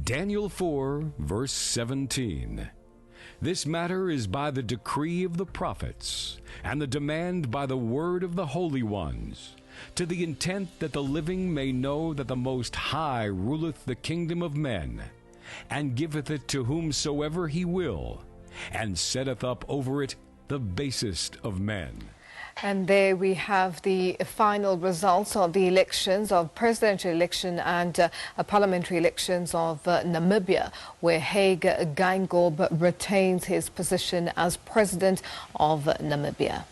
Daniel 4, verse 17. This matter is by the decree of the prophets, and the demand by the word of the holy ones, to the intent that the living may know that the Most High ruleth the kingdom of men, and giveth it to whomsoever he will, and setteth up over it the basest of men. And there we have the final results of the elections, of presidential election and parliamentary elections of Namibia, where Hage Geingob retains his position as president of Namibia.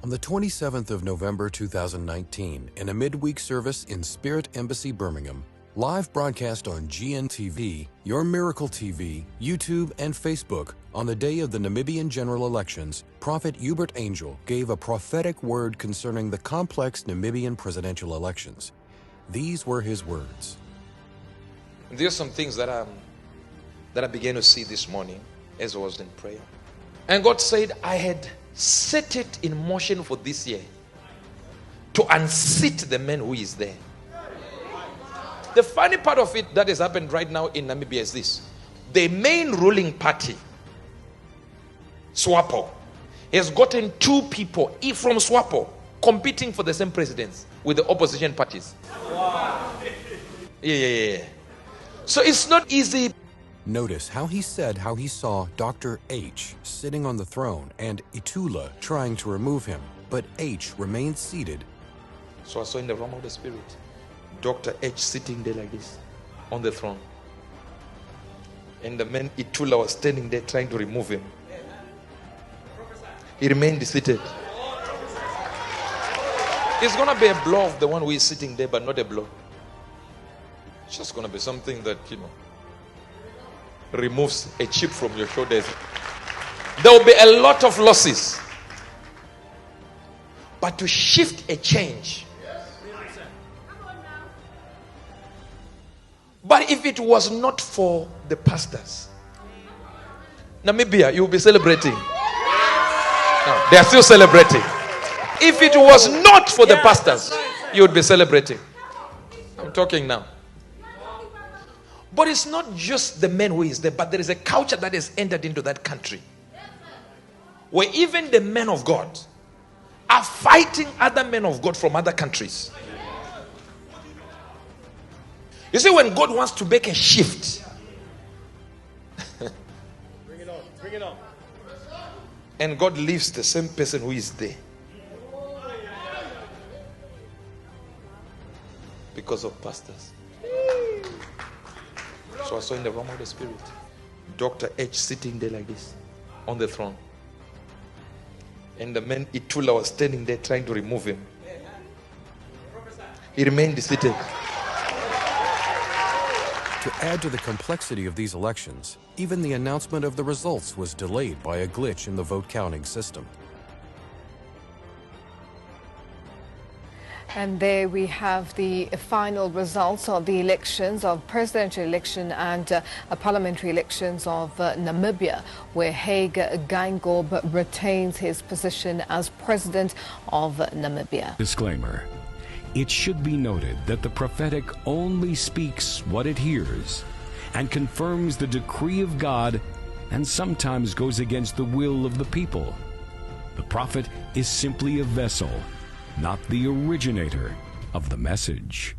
On the 27th of November 2019, in a midweek service in Spirit Embassy, Birmingham, live broadcast on GNTV, Your Miracle TV, YouTube, and Facebook, on the day of the Namibian general elections, Prophet Uebert Angel gave a prophetic word concerning the complex Namibian presidential elections. These were his words. There are some things that I began to see this morning as I was in prayer. And God said, I had set it in motion for this year to unseat the man who is there. The funny part of it that has happened right now in Namibia is this. The main ruling party, SWAPO, has gotten two people from SWAPO competing for the same presidency with the opposition parties. Wow. Yeah. So it's not easy. Notice how he said how he saw Dr. H sitting on the throne and Itula trying to remove him, but H remained seated. So I saw in the realm of the spirit Dr. H sitting there like this on the throne, and the man Itula was standing there trying to remove him. He remained seated. It's gonna be a blow of the one who is sitting there, but not a blow. It's just gonna be something that, removes a chip from your shoulders. There will be a lot of losses, but to shift a change. But if it was not for the pastors, Namibia, you will be celebrating. No, they are still celebrating. If it was not for the pastors, you would be celebrating. I'm talking now. But it's not just the man who is there, but there is a culture that has entered into that country, where even the men of God are fighting other men of God from other countries. You see, when God wants to make a shift, bring it on. And God leaves the same person who is there because of pastors. So I saw in the realm of the spirit Dr. H sitting there like this on the throne, and the man Itula was standing there trying to remove him. He remained seated. To add to the complexity of these elections, even the announcement of the results was delayed by a glitch in the vote counting system. And there we have the final results of the elections, of presidential election and parliamentary elections of Namibia, where Hage Geingob retains his position as president of Namibia. Disclaimer. It should be noted that the prophetic only speaks what it hears and confirms the decree of God, and sometimes goes against the will of the people. The prophet is simply a vessel, not the originator of the message.